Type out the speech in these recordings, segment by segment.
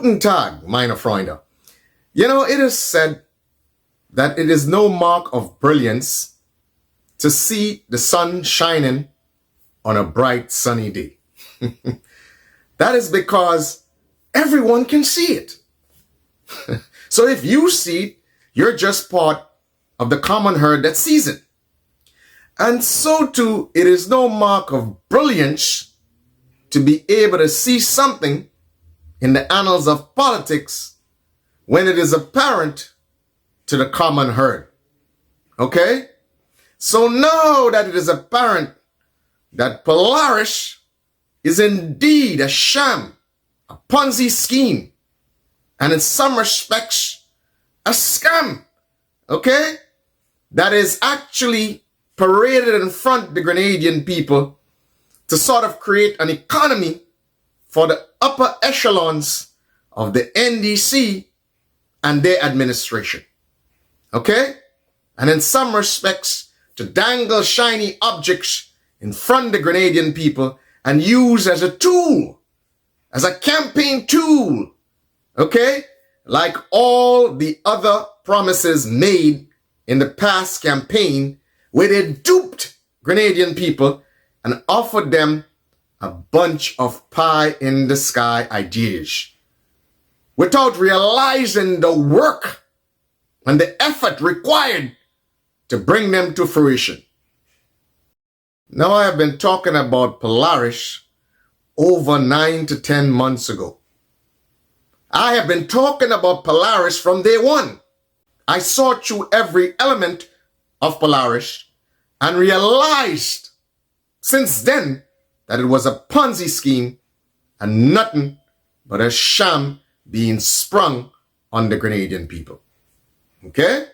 Guten Tag, meine Freunde. You know, it is said that it is no mark of brilliance to see the sun shining on a bright sunny day. That is because everyone can see it. So if you see it, you're just part of the common herd that sees it. And so too, it is no mark of brilliance to be able to see something in the annals of politics when it is apparent to the common herd. Okay? So now that it is apparent that Polaris is indeed a sham, a PONZI scheme, and in some respects, a scam, okay? That is actually paraded in front of the Grenadian people to sort of create an economy for the upper echelons of the NDC and their administration, okay? And in some respects, to dangle shiny objects in front of the Grenadian people and use as a tool, as a campaign tool, okay? Like all the other promises made in the past campaign where they duped Grenadian people and offered them a bunch of pie-in-the-sky ideas without realizing the work and the effort required to bring them to fruition. Now, I have been talking about Polaris over 9 to 10 months ago. I have been talking about Polaris from day one. I saw through every element of Polaris and realized since then that it was a PONZI scheme and nothing but a sham being sprung on the Grenadian people. Okay?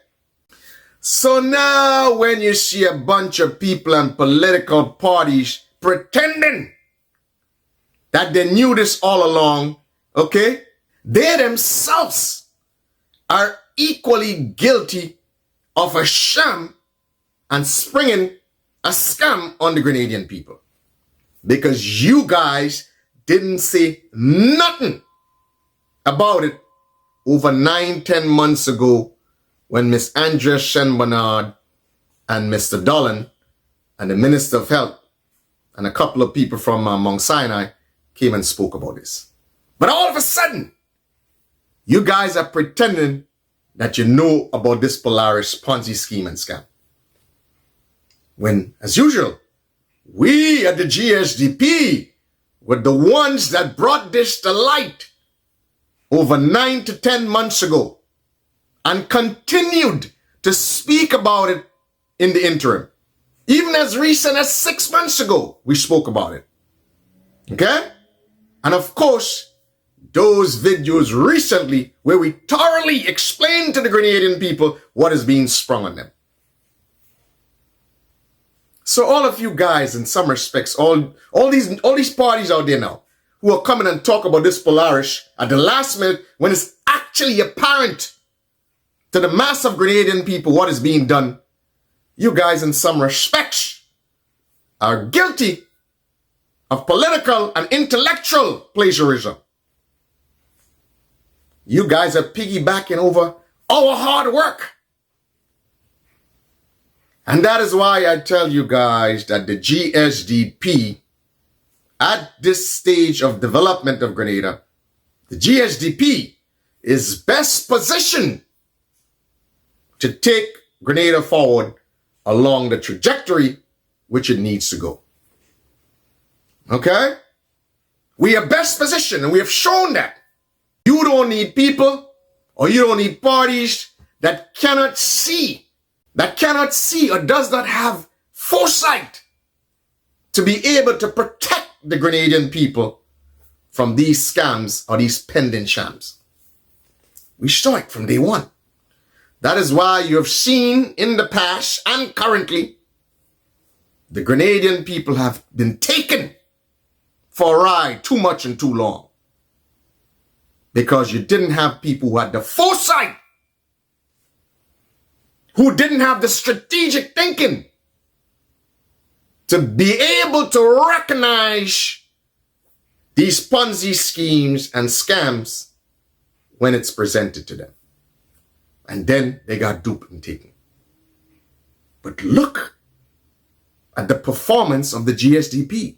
So now when you see a bunch of people and political parties pretending that they knew this all along, okay, they themselves are equally guilty of a sham and springing a scam on the Grenadian people. Because you guys didn't say nothing about it over 9-10 months ago when Miss Andrea Shenbernard and Mr. Dolan and the Minister of Health and a couple of people from Mount Sinai came and spoke about this. But all of a sudden, you guys are pretending that you know about this Polaris PONZI scheme and scam. When, as usual, we at the GSDP were the ones that brought this to light over 9 to 10 months ago and continued to speak about it in the interim. Even as recent as 6 months ago, we spoke about it. Okay? And of course, those videos recently where we thoroughly explained to the Grenadian people what is being sprung on them. So all of you guys, in some respects, all these parties out there now who are coming and talk about this Polaris at the last minute when it's actually apparent to the mass of Grenadian people what is being done, you guys in some respects are guilty of political and intellectual plagiarism. You guys are piggybacking over our hard work. And that is why I tell you guys that the GSDP, at this stage of development of Grenada, the GSDP is best positioned to take Grenada forward along the trajectory which it needs to go. Okay? We are best positioned and we have shown that. You don't need people or you don't need parties that cannot see or does not have foresight to be able to protect the Grenadian people from these scams or these pending shams. We saw it from day one. That is why you have seen in the past and currently, the Grenadian people have been taken for a ride too much and too long. Because you didn't have people who had the foresight, who didn't have the strategic thinking to be able to recognize these PONZI schemes and scams when it's presented to them. And then they got duped and taken. But look at the performance of the GSDP.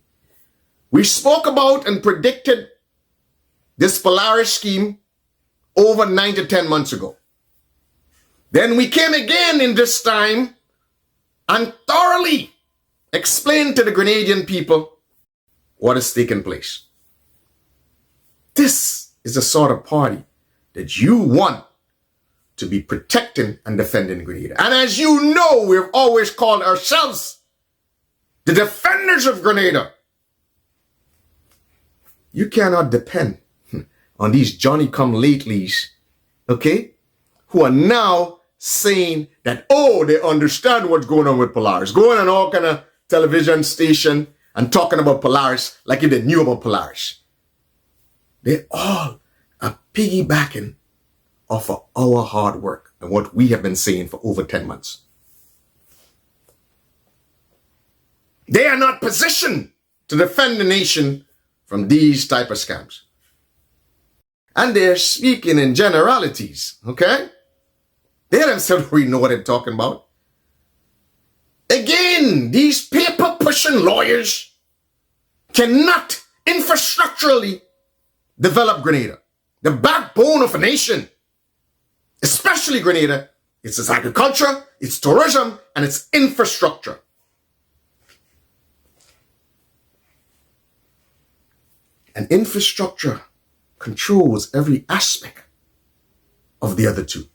We spoke about and predicted this Polaris scheme over 9 to 10 months ago. Then we came again in this time and thoroughly explained to the Grenadian people what is taking place. This is the sort of party that you want to be protecting and defending Grenada. And as you know, we've always called ourselves the defenders of Grenada. You cannot depend on these Johnny-come-latelies, okay, who are now saying that, oh, they understand what's going on with Polaris, going on all kind of television station and talking about Polaris like if they knew about Polaris. They all are piggybacking off of our hard work and what we have been saying for over 10 months. They are not positioned to defend the nation from these type of scams. And they're speaking in generalities, okay? They themselves really know what they're talking about. Again, these paper-pushing lawyers cannot infrastructurally develop Grenada, the backbone of a nation. Especially Grenada, it's its agriculture, its tourism, and its infrastructure. And infrastructure controls every aspect of the other two.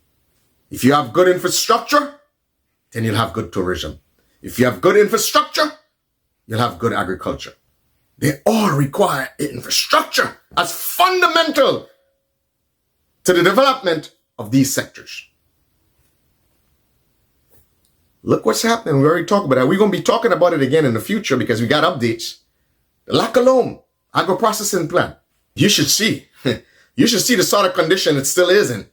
If you have good infrastructure, then you'll have good tourism. If you have good infrastructure, you'll have good agriculture. They all require infrastructure as fundamental to the development of these sectors. Look what's happening. We already talked about that. We're going to be talking about it again in the future because we got updates. The Lacalome agro-processing plant. You should see. You should see the sort of condition it still is in.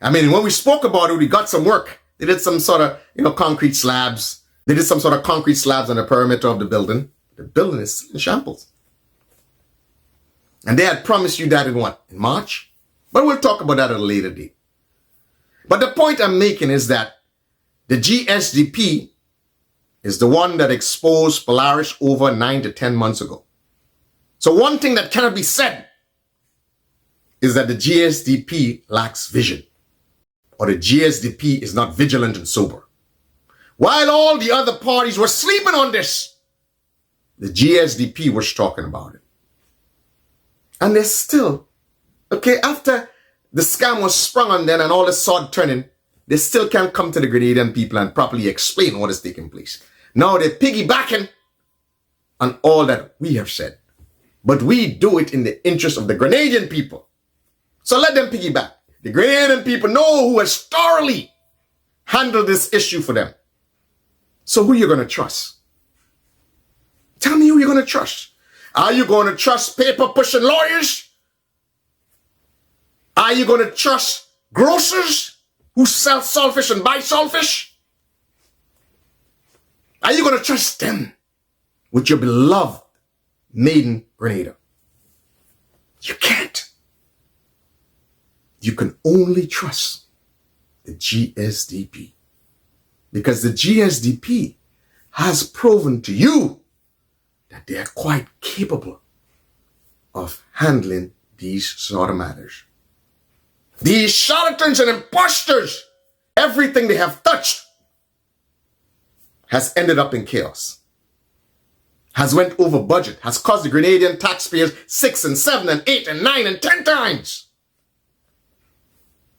I mean, when we spoke about it, we got some work. They did some sort of, concrete slabs. They did some sort of concrete slabs on the perimeter of the building. The building is in shambles. And they had promised you that in what? In March? But we'll talk about that at a later date. But the point I'm making is that the GSDP is the one that exposed Polaris over 9 to 10 months ago. So one thing that cannot be said is that the GSDP lacks vision, or the GSDP is not vigilant and sober. While all the other parties were sleeping on this, the GSDP was talking about it. And they're still, after the scam was sprung on them and all the sword turning, they still can't come to the Grenadian people and properly explain what is taking place. Now they're piggybacking on all that we have said. But we do it in the interest of the Grenadian people. So let them piggyback. The Grenadian people know who has thoroughly handled this issue for them. So who are you going to trust? Tell me who you're going to trust. Are you going to trust paper-pushing lawyers? Are you going to trust grocers who sell saltfish and buy saltfish? Are you going to trust them with your beloved maiden Grenada? You can't. You can only trust the GSDP. Because the GSDP has proven to you that they are quite capable of handling these sort of matters. These charlatans and imposters, everything they have touched has ended up in chaos, has went over budget, has cost the Grenadian taxpayers 6 and 7 and 8 and 9 and 10 times.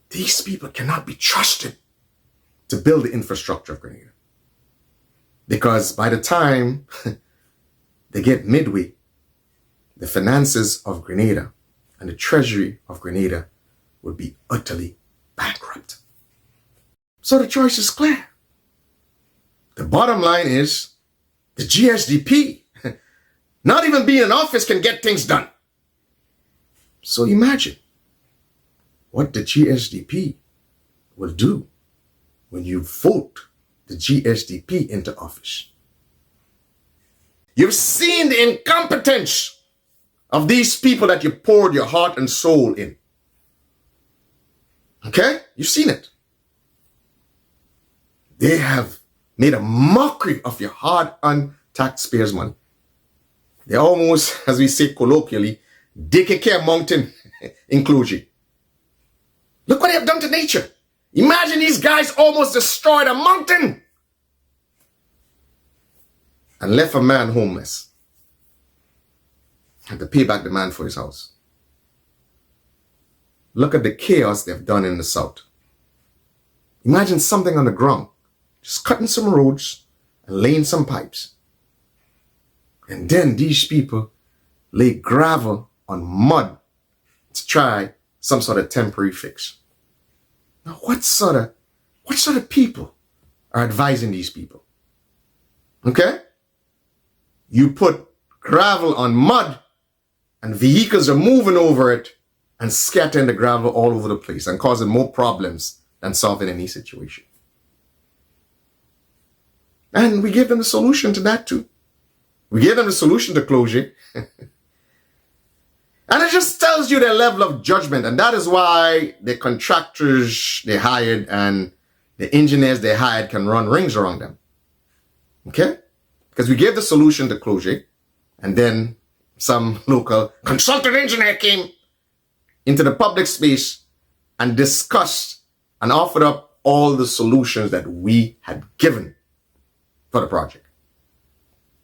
These people cannot be trusted to build the infrastructure of Grenada. Because by the time they get midway, the finances of Grenada and the treasury of Grenada would be utterly bankrupt. So the choice is clear. The bottom line is the GSDP, not even being in office, can get things done. So imagine what the GSDP will do when you vote the GSDP into office. You've seen the incompetence of these people that you poured your heart and soul in. Okay? You've seen it. They have made a mockery of your hard-earned taxpayers' money. They almost, as we say colloquially, DKK mountain in Clogie. Look what they have done to nature. Imagine these guys almost destroyed a mountain and left a man homeless. Had to pay back the man for his house. Look at the chaos they've done in the south. Imagine something on the ground, just cutting some roads and laying some pipes. And then these people lay gravel on mud to try some sort of temporary fix. Now, what sort of people are advising these people? Okay? You put gravel on mud and vehicles are moving over it and scattering the gravel all over the place and causing more problems than solving any situation. And we gave them the solution to that too. We gave them the solution to closure. And it just tells you their level of judgment. And that is why the contractors they hired and the engineers they hired can run rings around them. Okay? Because we gave the solution to closure. And then some local consultant engineer came into the public space and discussed and offered up all the solutions that we had given for the project.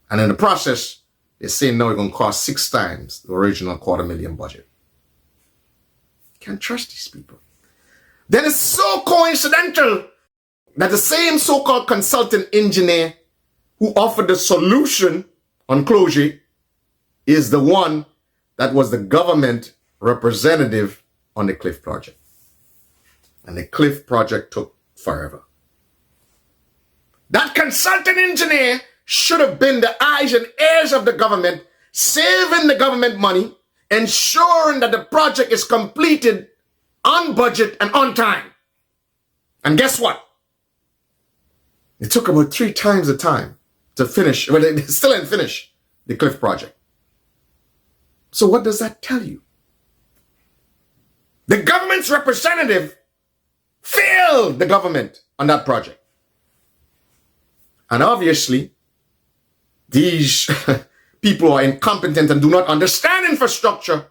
And in the process, they're saying now it's going to cost 6 times the original $250,000 budget. Can't trust these people. Then it's so coincidental that the same so-called consultant engineer who offered the solution on closure is the one that was the government representative on the Cliff Project. And the Cliff Project took forever. That consultant engineer should have been the eyes and ears of the government, saving the government money, ensuring that the project is completed on budget and on time. And guess what? It took about 3 times the time to finish, well, they still didn't finish the Cliff Project. So what does that tell you? The government's representative failed the government on that project. And obviously, these people who are incompetent and do not understand infrastructure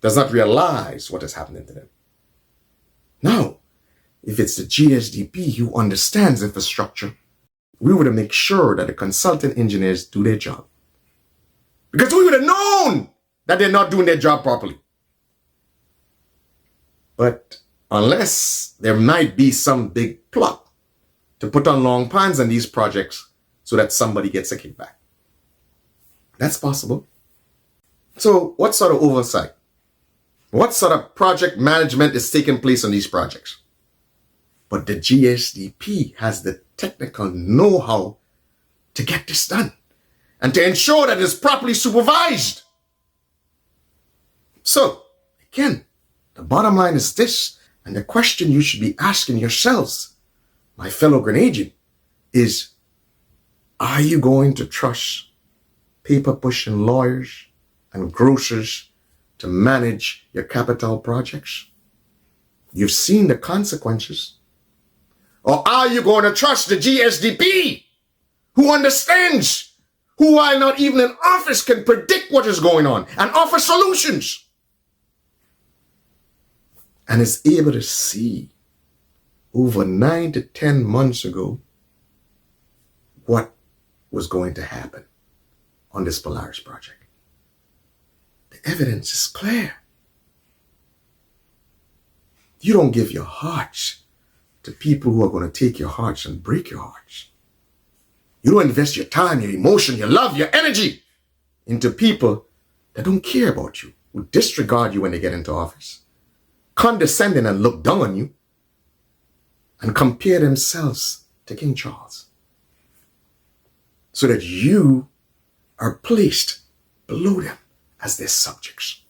does not realize what is happening to them. Now, if it's the GSDP who understands infrastructure, we would have made sure that the consultant engineers do their job. Because we would have known that they're not doing their job properly. But unless there might be some big plot to put on long pines on these projects so that somebody gets a kickback. That's possible. So what sort of oversight? What sort of project management is taking place on these projects? But the GSDP has the technical know-how to get this done and to ensure that it's properly supervised. So, again, the bottom line is this, and the question you should be asking yourselves, my fellow Grenadian, is, are you going to trust paper-pushing lawyers and grocers to manage your capital projects? You've seen the consequences. Or are you going to trust the GSDP, who understands, who while not even in office can predict what is going on and offer solutions? And is able to see over 9 to 10 months ago what was going to happen on this Polaris project. The evidence is clear. You don't give your hearts to people who are going to take your hearts and break your hearts. You don't invest your time, your emotion, your love, your energy into people that don't care about you, who disregard you when they get into office, condescending and look down on you, and compare themselves to King Charles, so that you are placed below them as their subjects.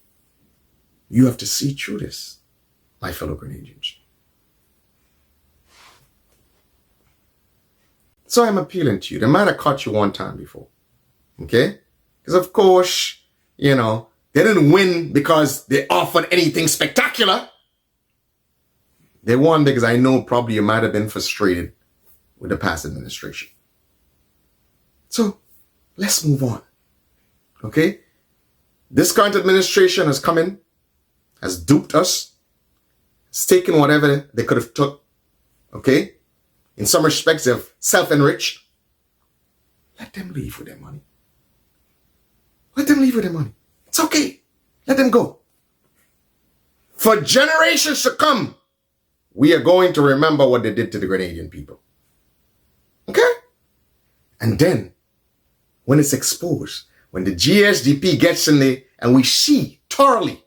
You have to see through this, my fellow Grenadians. So I'm appealing to you. They might have caught you one time before, okay? Because of course, you know, they didn't win because they offered anything spectacular. They won because I know probably you might have been frustrated with the past administration. So let's move on. Okay? This current administration has come in, has duped us, has taken whatever they could have took. Okay? In some respects, they've self-enriched. Let them leave with their money. Let them leave with their money. It's okay. Let them go. For generations to come, we are going to remember what they did to the Grenadian people. Okay? And then, when it's exposed, when the GSDP gets in there and we see thoroughly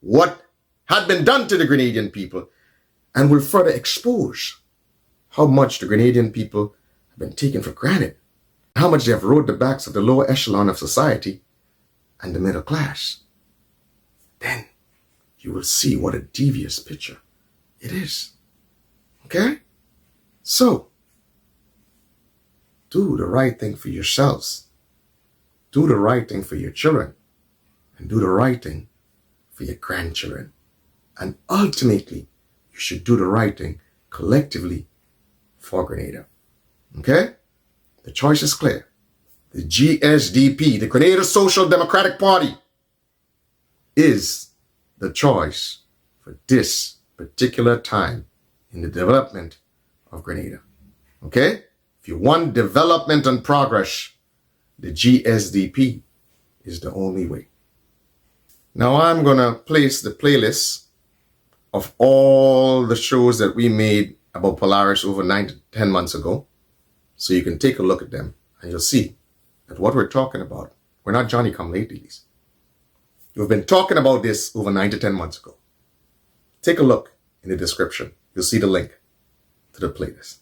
what had been done to the Grenadian people, and will further expose how much the Grenadian people have been taken for granted, how much they have rode the backs of the lower echelon of society and the middle class, then you will see what a devious picture it is. Okay? So, do the right thing for yourselves. Do the right thing for your children. And do the right thing for your grandchildren. And ultimately, you should do the right thing collectively for Grenada. Okay? The choice is clear. The GSDP, the Grenada Social Democratic Party, is the choice for this particular time in the development of Grenada. Okay? If you want development and progress, the GSDP is the only way. Now I'm going to place the playlist of all the shows that we made about Polaris over 9 to 10 months ago, so you can take a look at them and you'll see that what we're talking about, we're not Johnny-come-latelys. We've been talking about this over 9 to 10 months ago. Take a look in the description. You'll see the link to the playlist.